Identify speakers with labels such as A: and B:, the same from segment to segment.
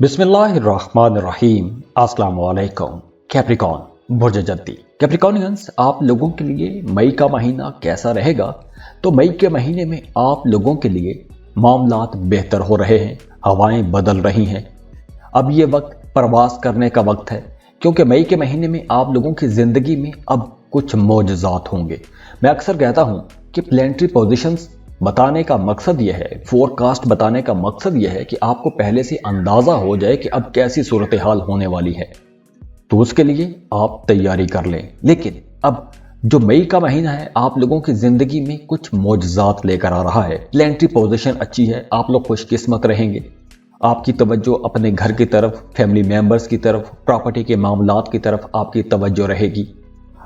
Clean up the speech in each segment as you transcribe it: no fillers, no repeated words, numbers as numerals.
A: बिस्मिल्लाहिर्रहमानिर्रहीम। अस्सलाम वालेकुम। कैप्रिकॉन बुर्ज जद्दी। कैप्रिकॉनियंस, आप लोगों के लिए मई का महीना कैसा रहेगा? तो मई के महीने में आप लोगों के लिए मामलात बेहतर हो रहे हैं, हवाएं बदल रही हैं। अब ये वक्त प्रवास करने का वक्त है, क्योंकि मई के महीने में आप लोगों की ज़िंदगी में अब कुछ मोजज़ात होंगे। मैं अक्सर कहता हूँ कि प्लेनेटरी पोजीशंस बताने का मकसद यह है, फोरकास्ट बताने का मकसद यह है कि आपको पहले से अंदाज़ा हो जाए कि अब कैसी सूरत हाल होने वाली है, तो उसके लिए आप तैयारी कर लें। लेकिन अब जो मई का महीना है आप लोगों की ज़िंदगी में कुछ मोजज़ात लेकर आ रहा है। प्लेनेटरी पोजीशन अच्छी है, आप लोग खुशकिस्मत रहेंगे। आपकी तवज्जो अपने घर की तरफ, फैमिली मेंबर्स की तरफ, प्रॉपर्टी के मामलात की तरफ आपकी तवज्जो रहेगी।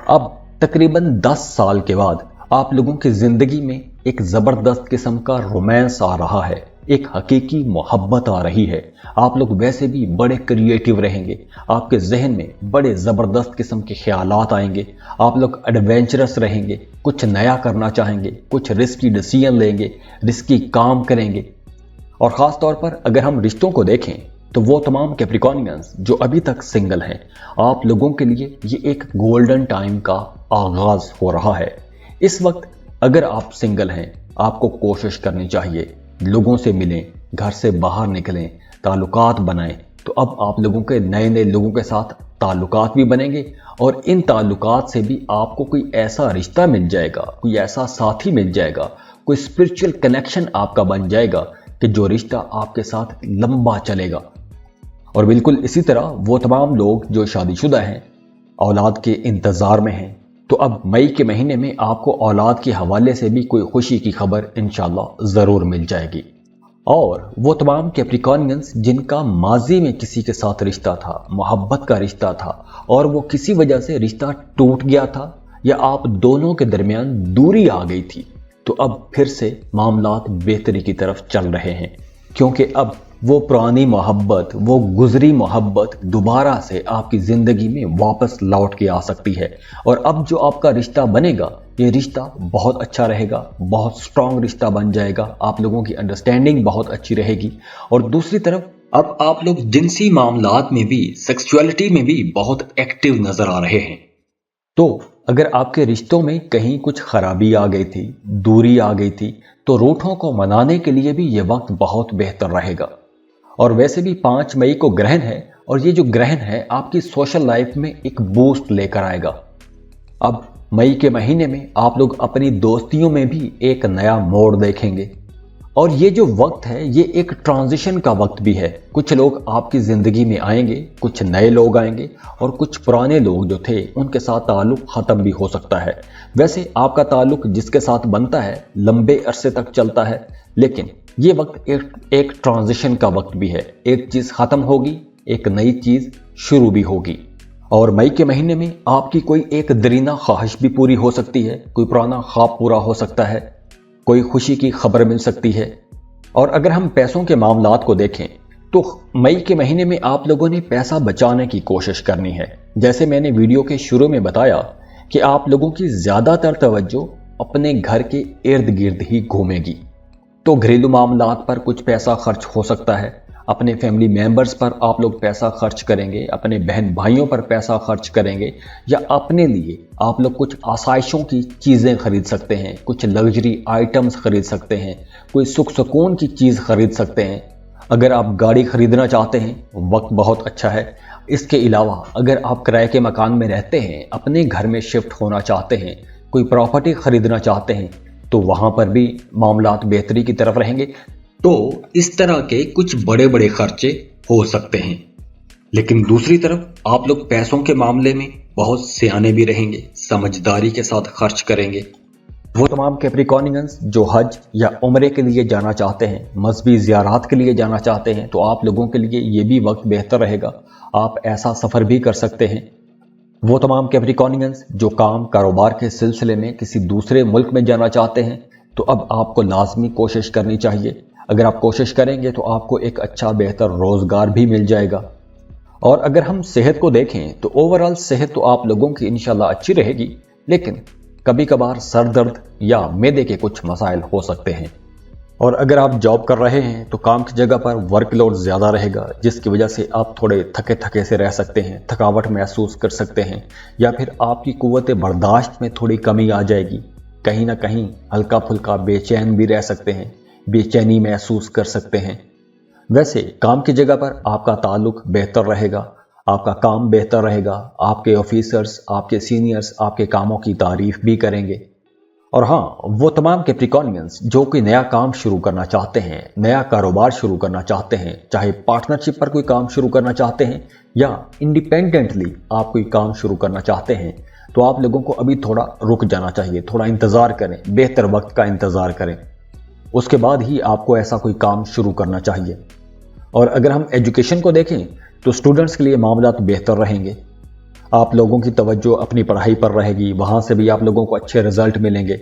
A: अब तकरीबन 10 साल के बाद आप लोगों की ज़िंदगी में एक ज़बरदस्त किस्म का रोमांस आ रहा है, एक हकीकी मोहब्बत आ रही है। आप लोग वैसे भी बड़े क्रिएटिव रहेंगे, आपके जहन में बड़े ज़बरदस्त किस्म के ख्यालात आएंगे। आप लोग एडवेंचरस रहेंगे, कुछ नया करना चाहेंगे, कुछ रिस्की डिसीजन लेंगे, रिस्की काम करेंगे। और ख़ास तौर पर अगर हम रिश्तों को देखें तो वो तमाम कैप्रिकॉनियंस जो अभी तक सिंगल हैं, आप लोगों के लिए ये एक गोल्डन टाइम का आगाज़ हो रहा है। इस वक्त अगर आप सिंगल हैं, आपको कोशिश करनी चाहिए, लोगों से मिलें, घर से बाहर निकलें, ताल्लुकात बनाएं। तो अब आप लोगों के नए नए लोगों के साथ ताल्लुकात भी बनेंगे और इन ताल्लुकात से भी आपको कोई ऐसा रिश्ता मिल जाएगा, कोई ऐसा साथी मिल जाएगा, कोई स्पिरिचुअल कनेक्शन आपका बन जाएगा कि जो रिश्ता आपके साथ लंबा चलेगा। और बिल्कुल इसी तरह वो तमाम लोग जो शादीशुदा हैं, औलाद के इंतज़ार में हैं, तो अब मई के महीने में आपको औलाद के हवाले से भी कोई खुशी की खबर इंशाल्लाह ज़रूर मिल जाएगी। और वो तमाम कैप्रिकॉनियंस जिनका माजी में किसी के साथ रिश्ता था, मोहब्बत का रिश्ता था, और वो किसी वजह से रिश्ता टूट गया था या आप दोनों के दरमियान दूरी आ गई थी, तो अब फिर से मामलात बेहतरी की तरफ चल रहे हैं। क्योंकि अब वो पुरानी मोहब्बत, वो गुजरी मोहब्बत दोबारा से आपकी ज़िंदगी में वापस लौट के आ सकती है। और अब जो आपका रिश्ता बनेगा, ये रिश्ता बहुत अच्छा रहेगा, बहुत स्ट्रॉन्ग रिश्ता बन जाएगा, आप लोगों की अंडरस्टैंडिंग बहुत अच्छी रहेगी। और दूसरी तरफ अब आप लोग जिनसी मामलात में भी, सेक्सुअलिटी में भी बहुत एक्टिव नज़र आ रहे हैं। तो अगर आपके रिश्तों में कहीं कुछ खराबी आ गई थी, दूरी आ गई थी, तो रूठों को मनाने के लिए भी ये वक्त बहुत बेहतर रहेगा। और वैसे भी 5 मई को ग्रहण है, और ये जो ग्रहण है आपकी सोशल लाइफ में एक बूस्ट लेकर आएगा। अब मई के महीने में आप लोग अपनी दोस्तियों में भी एक नया मोड़ देखेंगे। और ये जो वक्त है ये एक ट्रांजिशन का वक्त भी है। कुछ लोग आपकी ज़िंदगी में आएंगे, कुछ नए लोग आएंगे, और कुछ पुराने लोग जो थे उनके साथ ताल्लुक़ ख़त्म भी हो सकता है। वैसे आपका ताल्लुक़ जिसके साथ बनता है लंबे अरसे तक चलता है, लेकिन ये वक्त एक ट्रांजिशन का वक्त भी है। एक चीज़ ख़त्म होगी, एक नई चीज़ शुरू भी होगी। और मई के महीने में आपकी कोई एक दरीना ख्वाहिश भी पूरी हो सकती है, कोई पुराना ख्वाब पूरा हो सकता है, कोई खुशी की खबर मिल सकती है। और अगर हम पैसों के मामलात को देखें तो मई के महीने में आप लोगों ने पैसा बचाने की कोशिश करनी है। जैसे मैंने वीडियो के शुरू में बताया कि आप लोगों की ज़्यादातर तवज्जो अपने घर के इर्द गिर्द ही घूमेगी। तो घरेलू मामलात पर कुछ पैसा खर्च हो सकता है, अपने फैमिली मेंबर्स पर आप लोग पैसा खर्च करेंगे, अपने बहन भाइयों पर पैसा खर्च करेंगे, या अपने लिए आप लोग कुछ आसाइशों की चीज़ें खरीद सकते हैं, कुछ लग्जरी आइटम्स खरीद सकते हैं, कोई सुख सुकून की चीज़ खरीद सकते हैं। अगर आप गाड़ी खरीदना चाहते हैं वक्त बहुत अच्छा है। इसके अलावा अगर आप किराए के मकान में रहते हैं, अपने घर में शिफ्ट होना चाहते हैं, कोई प्रॉपर्टी खरीदना चाहते हैं, तो वहाँ पर भी मामलात बेहतरी की तरफ रहेंगे। तो इस तरह के कुछ बड़े बड़े खर्चे हो सकते हैं। लेकिन दूसरी तरफ आप लोग पैसों के मामले में बहुत सियाने भी रहेंगे, समझदारी के साथ खर्च करेंगे। वो तमाम कैप्रिकॉनियंस जो हज या उम्रे के लिए जाना चाहते हैं, मजहबी ज़ियारात के लिए जाना चाहते हैं, तो आप लोगों के लिए ये भी वक्त बेहतर रहेगा, आप ऐसा सफ़र भी कर सकते हैं। वो तमाम कैप्रिकॉनियंस जो काम कारोबार के सिलसिले में किसी दूसरे मुल्क में जाना चाहते हैं, तो अब आपको लाजमी कोशिश करनी चाहिए। अगर आप कोशिश करेंगे तो आपको एक अच्छा बेहतर रोज़गार भी मिल जाएगा। और अगर हम सेहत को देखें तो ओवरऑल सेहत तो आप लोगों की इंशाल्लाह अच्छी रहेगी, लेकिन कभी कभार सर दर्द या मैदे के कुछ मसाइल हो सकते हैं। और अगर आप जॉब कर रहे हैं तो काम की जगह पर वर्कलोड ज़्यादा रहेगा, जिसकी वजह से आप थोड़े थके थके से रह सकते हैं, थकावट महसूस कर सकते हैं, या फिर आपकी कुव्वत बर्दाश्त में थोड़ी कमी आ जाएगी। कहीं ना कहीं हल्का फुल्का बेचैन भी रह सकते हैं, बेचैनी महसूस कर सकते हैं। वैसे काम की जगह पर आपका ताल्लुक बेहतर रहेगा, आपका काम बेहतर रहेगा, आपके ऑफिसर्स, आपके सीनियर्स आपके कामों की तारीफ भी करेंगे। और हाँ, वो तमाम कैप्रिकॉर्नियंस जो कोई नया काम शुरू करना चाहते हैं, नया कारोबार शुरू करना चाहते हैं, चाहे पार्टनरशिप पर कोई काम शुरू करना चाहते हैं या इंडिपेंडेंटली आप कोई काम शुरू करना चाहते हैं, तो आप लोगों को अभी थोड़ा रुक जाना चाहिए, थोड़ा इंतज़ार करें, बेहतर वक्त का इंतज़ार करें। उसके बाद ही आपको ऐसा कोई काम शुरू करना चाहिए। और अगर हम एजुकेशन को देखें तो स्टूडेंट्स के लिए मामला बेहतर रहेंगे। आप लोगों की तवज्जो अपनी पढ़ाई पर रहेगी, वहाँ से भी आप लोगों को अच्छे रिजल्ट मिलेंगे।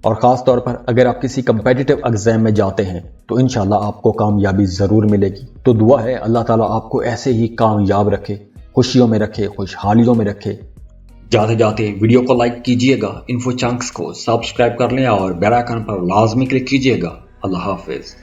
A: और ख़ास तौर पर अगर आप किसी कम्पिटिटिव एग्ज़ाम में जाते हैं तो इंशाल्लाह आपको कामयाबी ज़रूर मिलेगी। तो दुआ है अल्लाह ताला आपको ऐसे ही कामयाब रखे, खुशियों में रखे, खुशहालियों में रखे। जाते जाते वीडियो को लाइक कीजिएगा, इन्फो चंक्स को सब्सक्राइब कर लें और बेल आइकन पर लाजमी क्लिक कीजिएगा। अल्लाह हाफिज़।